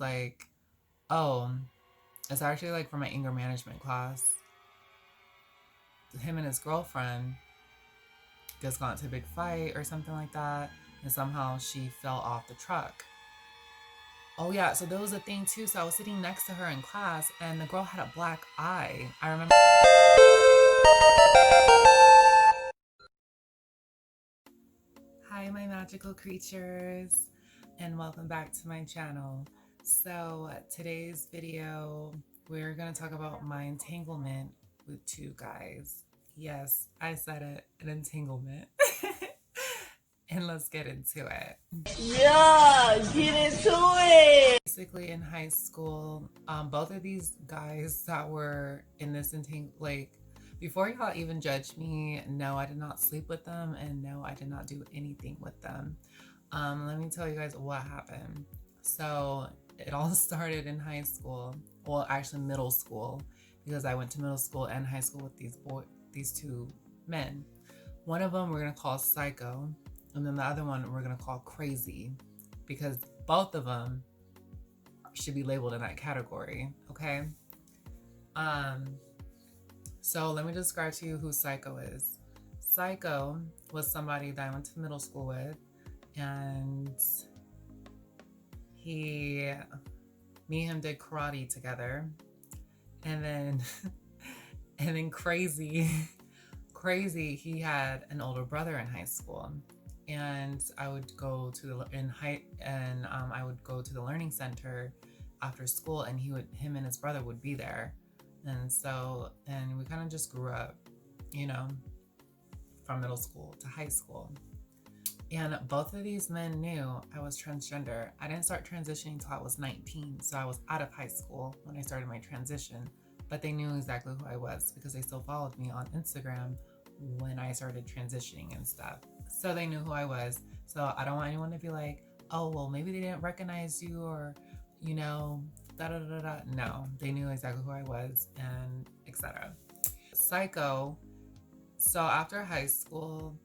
Like, oh, it's actually like from my anger management class. Him and his girlfriend just got into a big fight or something like that, and somehow she fell off the truck. Oh yeah, so there was a thing too. So I was sitting next to her in class, and the girl had a black eye. I remember. Hi, my magical creatures, and welcome back to my channel. So today's video, we're gonna talk about my entanglement with two guys. Yes, I said it, an entanglement. And let's get into it. Yeah, get into it. Basically, in high school, both of these guys that were in this like, before y'all even judge me, no, I did not sleep with them, and no, I did not do anything with them. Let me tell you guys what happened. So it all started in high school. Well, actually middle school, because I went to middle school and high school with these two men. One of them we're gonna call Psycho, and then the other one we're gonna call Crazy, because both of them should be labeled in that category. Okay. So let me describe to you who Psycho is. Psycho was somebody that I went to middle school with, and me and him did karate together, and then Crazy, he had an older brother in high school, and I would go to I would go to the learning center after school, and him and his brother would be there, and we kind of just grew up, from middle school to high school. And both of these men knew I was transgender. I didn't start transitioning until I was 19, so I was out of high school when I started my transition. But they knew exactly who I was because they still followed me on Instagram when I started transitioning and stuff. So they knew who I was. So I don't want anyone to be like, oh, well, maybe they didn't recognize you, or, da da da da. No, they knew exactly who I was, and etc. Psycho. So after high school,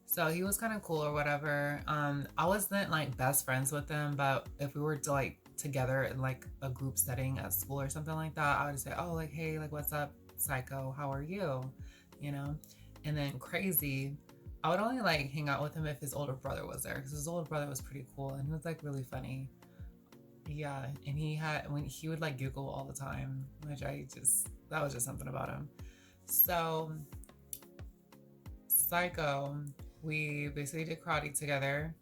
so he was kind of cool or whatever. I wasn't like best friends with him, but if we were to like together in like a group setting at school or something like that, I would say, oh, like, hey, like, what's up, Psycho? How are you? And then Crazy, I would only like hang out with him if his older brother was there, because his older brother was pretty cool and he was like really funny. Yeah, and when he would like giggle all the time, which that was just something about him. So Psycho, we basically did karate together,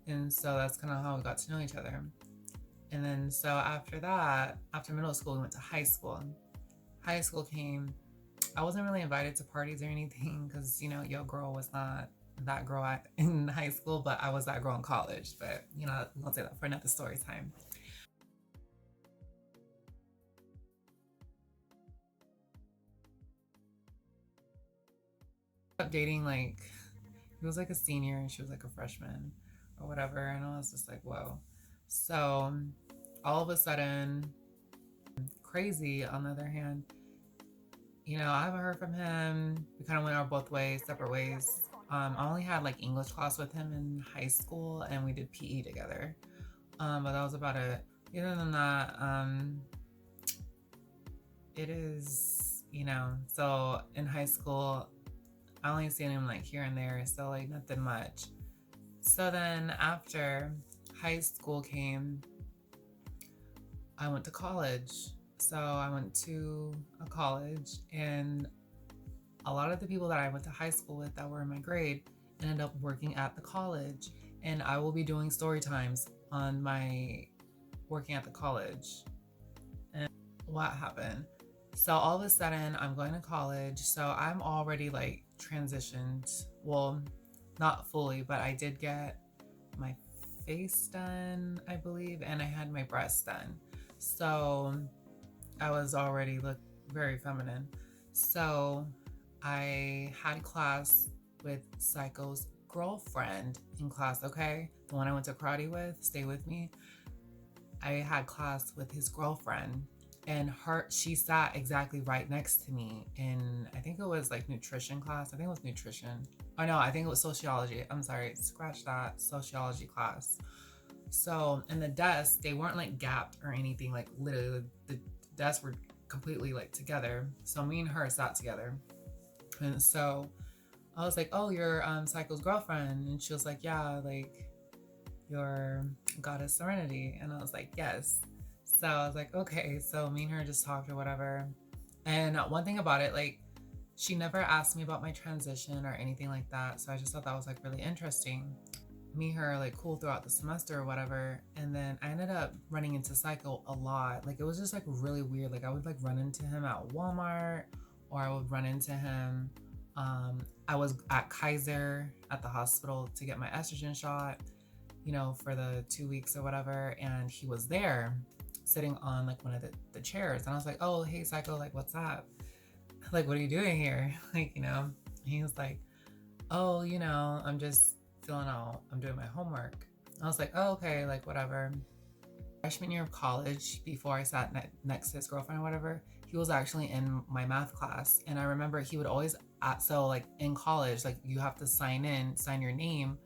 and so that's kind of how we got to know each other. And then so after that, after middle school, we went to high school. High school came. I wasn't really invited to parties or anything because, your girl was not that girl in high school, but I was that girl in college. But, we'll say that for another story time. Dating, like, he was like a senior and she was like a freshman or whatever, and I was just like, whoa. So all of a sudden, Crazy, on the other hand, I haven't heard from him. We kind of went our both ways, separate ways. I only had like English class with him in high school, and we did PE together, but that was about it. Other than that, it is, so in high school I only seen him like here and there, so like nothing much. So then after high school came, I went to college. So I went to a college, and a lot of the people that I went to high school with that were in my grade ended up working at the college. And I will be doing story times on my working at the college and what happened. So all of a sudden I'm going to college. So I'm already like transitioned. Well, not fully, but I did get my face done, I believe, and I had my breasts done. So I was already very feminine. So I had class with Psycho's girlfriend in class, okay? The one I went to karate with, stay with me. I had class with his girlfriend, and she sat exactly right next to me in, I think it was like nutrition class. I think it was nutrition. Oh no, I think it was sociology. I'm sorry, scratch that, sociology class. So, and the desks, they weren't like gapped or anything. Like literally, the desks were completely like together. So me and her sat together, and so I was like, "Oh, you're Psycho's girlfriend," and she was like, "Yeah, like your goddess Serenity," and I was like, "Yes." So I was like, "Okay." So me and her just talked or whatever. And one thing about it, like, she never asked me about my transition or anything like that. So I just thought that was like really interesting. Me and her like cool throughout the semester or whatever. And then I ended up running into Psycho a lot. Like it was just like really weird. Like I would like run into him at Walmart, or I would run into him. I was at Kaiser at the hospital to get my estrogen shot, for the 2 weeks or whatever. And he was there sitting on like one of the chairs. And I was like, "Oh, hey, Psycho, like, what's up? Like, what are you doing here?" He was like, "Oh, I'm just filling out, I'm doing my homework." I was like, "Oh, okay, like, whatever." Freshman year of college, before I sat next to his girlfriend or whatever, he was actually in my math class. And I remember he would always, so like in college, like you have to sign your name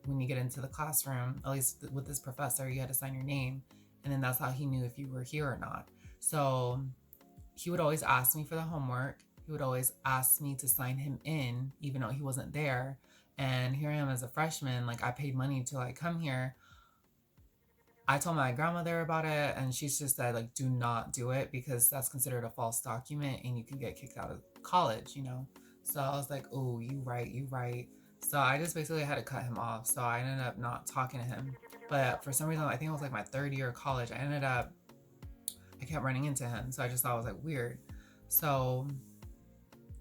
when you get into the classroom. At least with this professor, you had to sign your name. And then that's how he knew if you were here or not. So he would always ask me for the homework. He would always ask me to sign him in, even though he wasn't there. And here I am as a freshman, like I paid money to like come here. I told my grandmother about it, and she just said, like, do not do it because that's considered a false document and you can get kicked out of college. So I was like, "Oh, you right, you right." So I just basically had to cut him off. So I ended up not talking to him. But for some reason, I think it was like my third year of college, I kept running into him. So I just thought it was like weird. So,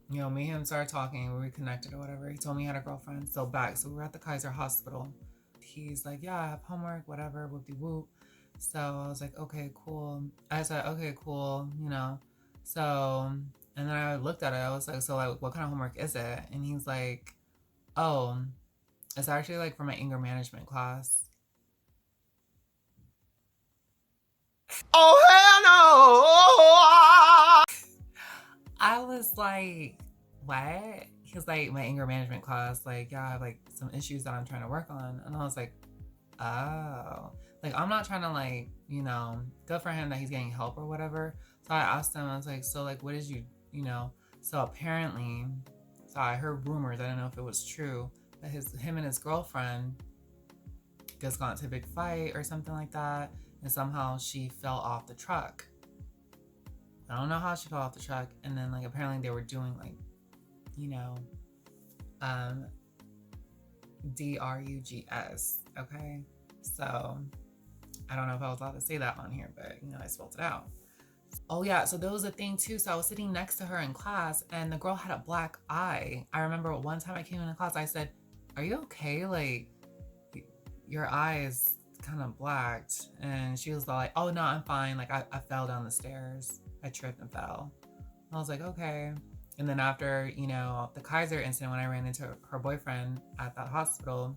me and him started talking, we reconnected or whatever. He told me he had a girlfriend. So we were at the Kaiser Hospital. He's like, "Yeah, I have homework, whatever, whoop de whoop." So I was like, "Okay, cool." I said, "Okay, cool. So, and then I looked at it. I was like, "So, like, what kind of homework is it?" And he's like, "Oh, it's actually like for my anger management class." Oh, hell no! I was like, "What?" He was like, "My anger management class. Like, yeah, I have like some issues that I'm trying to work on." And I was like, "Oh." Like, I'm not trying to like, good for him that he's getting help or whatever. So I asked him, I was like, "So like, what did you know?" So apparently, so I heard rumors, I don't know if it was true, that him and his girlfriend just got into a big fight or something like that. And somehow she fell off the truck. I don't know how she fell off the truck. And then like apparently they were doing like, you know, um drugs. Okay. So I don't know if I was allowed to say that on here, but I spelled it out. Oh yeah, so there was a thing too. So I was sitting next to her in class and the girl had a black eye. I remember one time I came into class, I said, "Are you okay? Like your eye is kind of blacked." And she was like, "Oh no, I'm fine. Like I fell down the stairs. I tripped and fell." I was like, "Okay." And then after, the Kaiser incident, when I ran into her boyfriend at that hospital,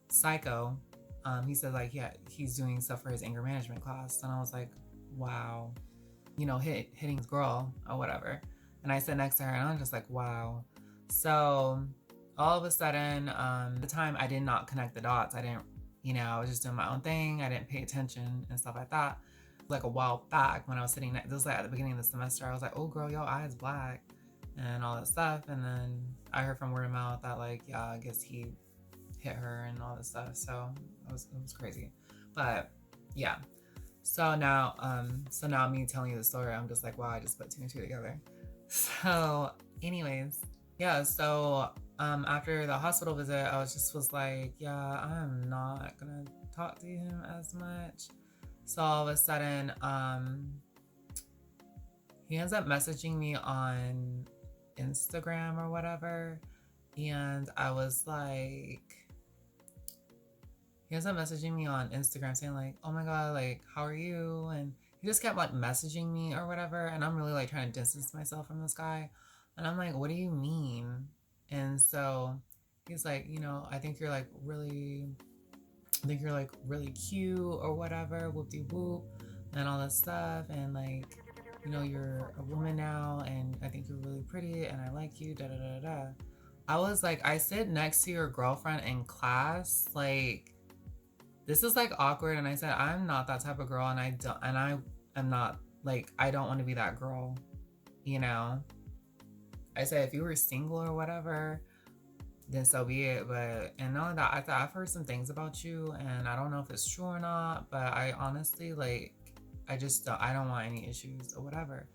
Psycho, he said like, yeah, he's doing stuff for his anger management class. And I was like, wow, hitting his girl or whatever. And I sat next to her and I'm just like, wow. So all of a sudden, at the time I did not connect the dots. I didn't, I was just doing my own thing. I didn't pay attention and stuff like that. Like a while back when I was sitting next, this was like at the beginning of the semester, I was like, "Oh girl, your eye is black," and all that stuff. And then I heard from word of mouth that like, yeah, I guess he hit her and all this stuff. So it was crazy. But yeah. So now me telling you the story, I'm just like, wow, I just put two and two together. So anyways, yeah, so after the hospital visit, I was like, yeah, I'm not gonna talk to him as much. So all of a sudden, he ends up messaging me on Instagram or whatever. And I was like, he ends up messaging me on Instagram saying like, "Oh my God, like, how are you?" And he just kept like messaging me or whatever. And I'm really like trying to distance myself from this guy. And I'm like, "What do you mean?" And so he's like, I think you're like really cute or whatever, whoop de whoop, and all this stuff. And like, you're a woman now, and I think you're really pretty, and I like you, da da da da. I was like, I sit next to your girlfriend in class. Like, this is like awkward. And I said, I'm not that type of girl. And I am not like, I don't want to be that girl, you know? I said, if you were single or whatever, then so be it. But, and not only that, I thought I've heard some things about you and I don't know if it's true or not, but I honestly, like, I don't want any issues or whatever.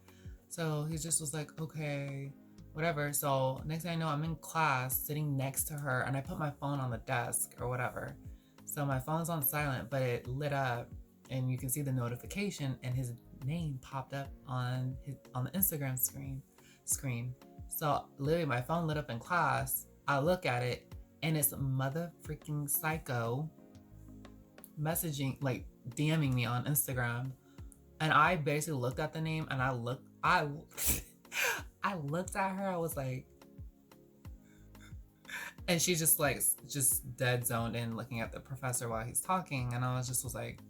So he just was like, okay, whatever. So next thing I know, I'm in class sitting next to her and I put my phone on the desk or whatever. So my phone's on silent, but it lit up and you can see the notification and his name popped up on the Instagram screen. So literally my phone lit up in class. I look at it and it's mother freaking psycho messaging, like DMing me on Instagram. And I basically looked at the name and I I looked at her, I was like, and she just like, just dead zoned in looking at the professor while he's talking. And I was like,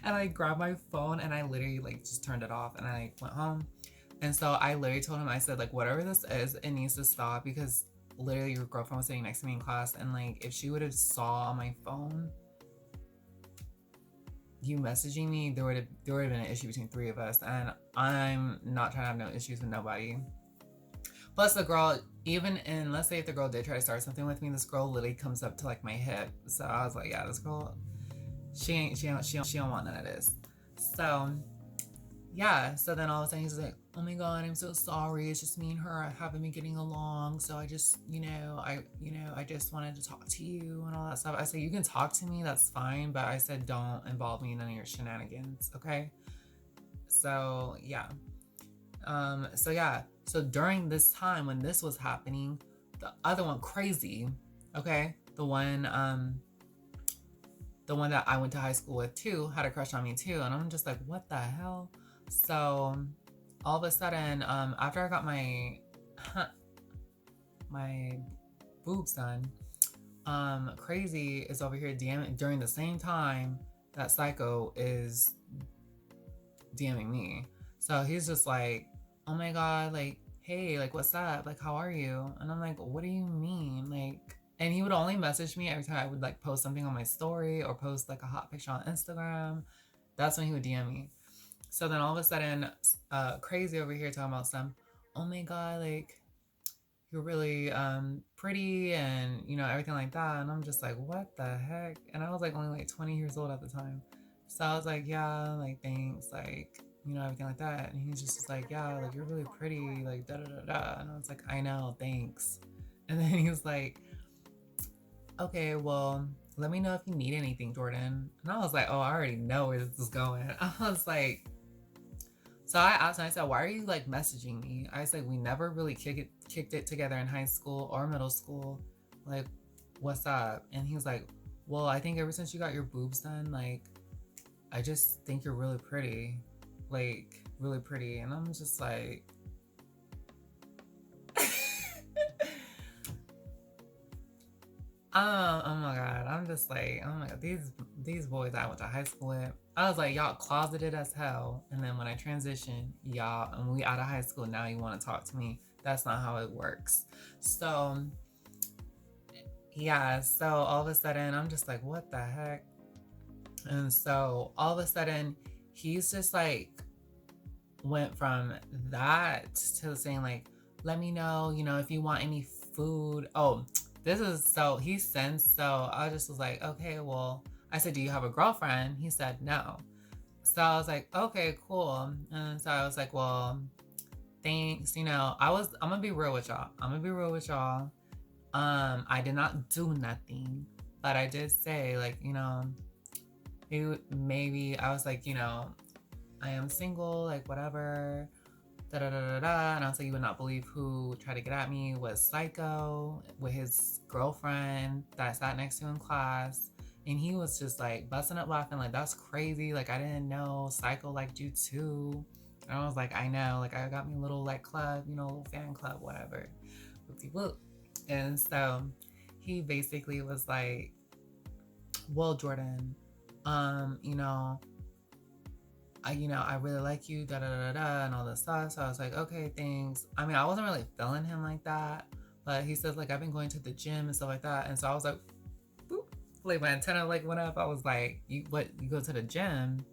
and I grabbed my phone and I literally like just turned it off and I went home. And so I literally told him, I said, like, whatever this is, it needs to stop because literally your girlfriend was sitting next to me in class. And like, if she would have saw on my phone you messaging me, there would have been an issue between three of us. And I'm not trying to have no issues with nobody. Plus the girl, even in, let's say if the girl did try to start something with me, this girl literally comes up to like my hip. So I was like, yeah, this girl, she don't want none of this. So yeah, so then all of a sudden he's like, oh my god, I'm so sorry, it's just me and her haven't been getting along, so I just, I just wanted to talk to you and all that stuff. I said, you can talk to me, that's fine, but I said, don't involve me in any of your shenanigans, okay? So yeah. So during this time when this was happening, the other one, Crazy, okay, the one that I went to high school with too, had a crush on me too, and I'm just like, what the hell? So all of a sudden, after I got my boobs done, Crazy is over here DMing during the same time that Psycho is DMing me. So he's just like, oh my god, like, hey, like, what's up? Like, how are you? And I'm like, what do you mean? Like, and he would only message me every time I would like post something on my story or post like a hot picture on Instagram. That's when he would DM me. So then all of a sudden, Crazy over here talking about some, oh my god, like, you're really pretty and everything like that. And I'm just like, what the heck? And I was like only like 20 years old at the time. So I was like, yeah, like, thanks, like, everything like that. And he's just like, yeah, like, you're really pretty, like, da da da da. And I was like, I know, thanks. And then he was like, okay, well, let me know if you need anything, Jordan. And I was like, oh, I already know where this is going. I was like, so I asked him, I said, why are you like messaging me? I said, we never really kicked it together in high school or middle school. Like, what's up? And he was like, well, I think ever since you got your boobs done, like, I just think you're really pretty. Like, really pretty. And I'm just like, oh my god, I'm just like, oh my god, these boys I went to high school with, I was like, y'all closeted as hell, and then when I transitioned, y'all, and we out of high school, now you want to talk to me. That's not how it works. So yeah, so all of a sudden I'm just like, what the heck? And so all of a sudden he's just like went from that to saying like, let me know, if you want any food. Oh, this is so he sends. So I just was like, okay, well, I said, do you have a girlfriend? He said no. So I was like, okay, cool. And so I was like, well, thanks. I'm gonna be real with y'all. I did not do nothing, but I did say like, maybe I was like, I am single, like whatever, da da da da da. And I was like, you would not believe who tried to get at me was Psycho with his girlfriend that I sat next to in class. And he was just like busting up laughing, like, that's crazy. Like, I didn't know Psycho liked you too. And I was like, I know, like, I got me a little like club, little fan club, whatever. Whoopsie whoop. And so he basically was like, well, Jordan, I really like you, da da da da, and all this stuff. So I was like, okay, thanks. I mean, I wasn't really feeling him like that, But he says like I've been going to the gym and stuff like that. And so I was like, boop, like my antenna like went up. I was like, you go to the gym?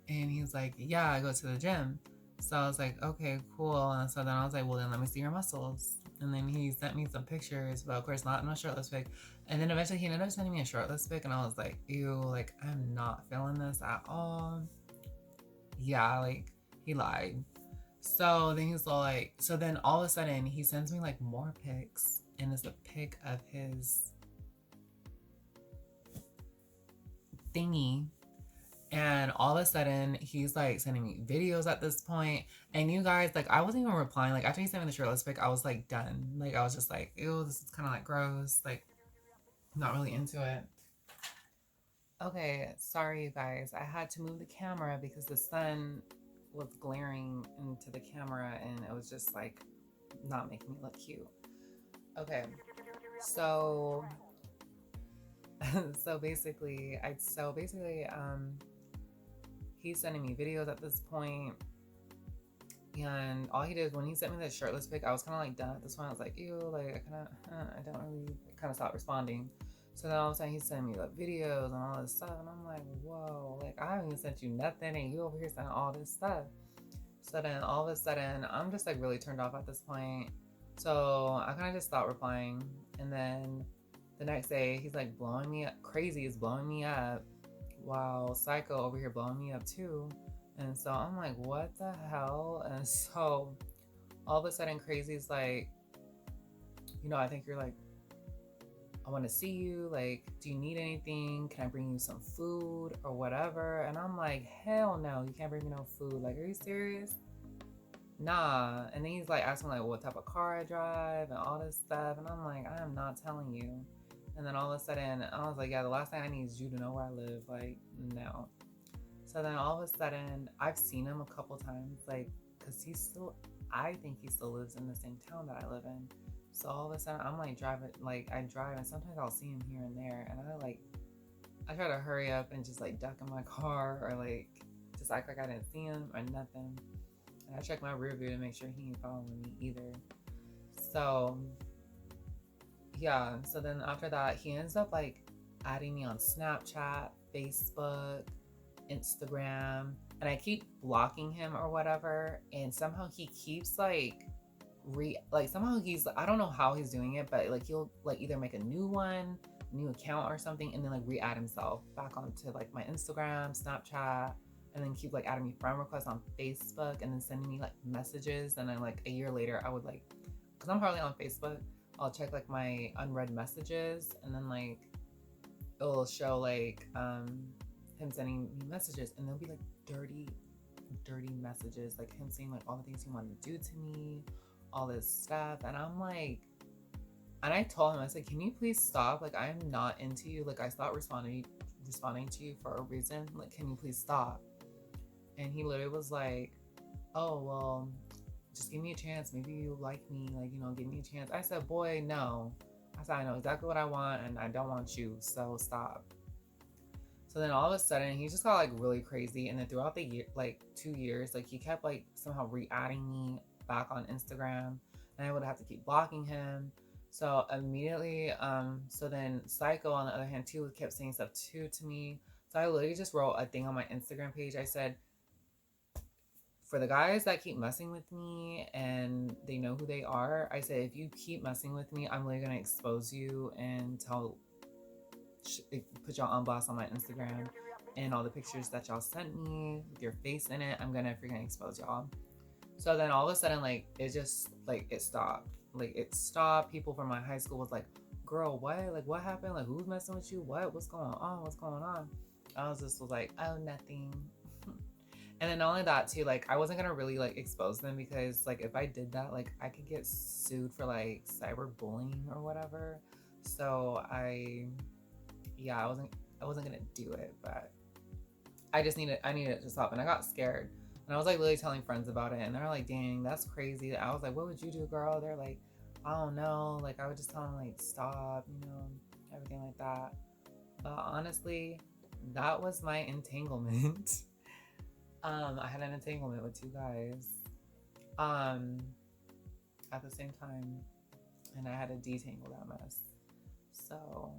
And he was like, yeah, I go to the gym. So I was like, okay, cool. And so then I was like, well then let me see your muscles. And then he sent me some pictures, but of course not in a shirtless pic. And then eventually he ended up sending me a shirtless pic, and I was like, ew, like I'm not feeling this at all. Yeah, like he lied. So then he's like, so then all of a sudden he sends me like more pics, and it's a pic of his thingy. And all of a sudden he's like sending me videos at this point. And you guys, like I wasn't even replying. Like after he sent me the shirtless pic, I was like done. Like I was just like, ew, this is kind of like gross. Like not really into it. Okay, sorry you guys. I had to move the camera because the sun was glaring into the camera and it was just like not making me look cute. Okay. So so basically he's sending me videos at this point, and all he did when he sent me that shirtless pic, I was kind of like done at this point. I was like, ew, like I don't really kind of stopped responding. So then all of a sudden he's sending me like videos and all this stuff, and I'm like, whoa, like I haven't even sent you nothing, and you over here sending all this stuff. So then all of a sudden I'm just like really turned off at this point. So I kind of just stopped replying, and then the next day he's like blowing me up. Crazy is blowing me up, while Psycho over here blowing me up too. And so I'm like, what the hell? And so all of a sudden Crazy's like, I think you're like, I want to see you. Like, do you need anything? Can I bring you some food or whatever? And I'm like, hell no, you can't bring me no food. Like, are you serious? Nah. And then he's like asking like what type of car I drive and all this stuff. And I'm like, I am not telling you. And then all of a sudden I was like, yeah, the last thing I need is you to know where I live. Like, no. So then all of a sudden I've seen him a couple times, like, cause I think he still lives in the same town that I live in. So all of a sudden I'm like driving, like I drive, and sometimes I'll see him here and there, and I try to hurry up and just like duck in my car, or like just act like I didn't see him or nothing. And I check my rear view to make sure he ain't following me either. So yeah, so then after that he ends up like adding me on Snapchat, Facebook, Instagram, and I keep blocking him or whatever, and somehow he keeps like somehow he's, I don't know how he's doing it, but like he'll like either make a new account or something, and then like re-add himself back onto like my Instagram, Snapchat, and then keep like adding me friend requests on Facebook, and then sending me like messages. And then like a year later I would like, because I'm hardly on Facebook, I'll check like my unread messages, and then like it'll show like him sending me messages, and they'll be like dirty messages, like him saying like all the things he wanted to do to me, all this stuff. And I'm like, and I told him, I said, can you please stop? Like, I am not into you. Like, I stopped responding to you for a reason. Like, can you please stop? And he literally was like, oh, well, just give me a chance. Maybe you like me. Like, give me a chance. I said, boy, no. I said, I know exactly what I want, and I don't want you. So stop. So then all of a sudden he just got like really crazy. And then throughout the year, like 2 years, like he kept like somehow re-adding me back on Instagram, and I would have to keep blocking him. So immediately, so then Psycho on the other hand too kept saying stuff too to me. So I literally just wrote a thing on my Instagram page. I said, for the guys that keep messing with me and they know who they are, I said, if you keep messing with me, I'm literally gonna expose you and put y'all on blast on my Instagram, and all the pictures that y'all sent me with your face in it, I'm gonna freaking expose y'all. So then all of a sudden, like, it just like it stopped. Like it stopped. People from my high school was like, girl, what? Like, what happened? Like, who's messing with you? What's going on? What's going on? I was like, oh, nothing. And then not only that too, like I wasn't gonna really like expose them, because like if I did that, like I could get sued for like cyberbullying or whatever. So I wasn't gonna do it, but I needed it to stop. And I got scared, and I was like literally telling friends about it, and they're like, dang, that's crazy. I was like, what would you do, girl? They're like, I don't know, like I would just tell them like stop, everything like that. But honestly, that was my entanglement. I had an entanglement with 2 guys at the same time. and I had to detangle that mess. So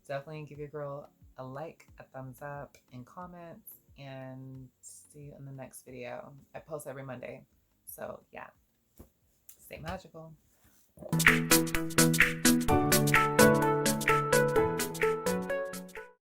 definitely give your girl a like, a thumbs up, and comments, and see you in the next video. I post every Monday. So yeah, stay magical.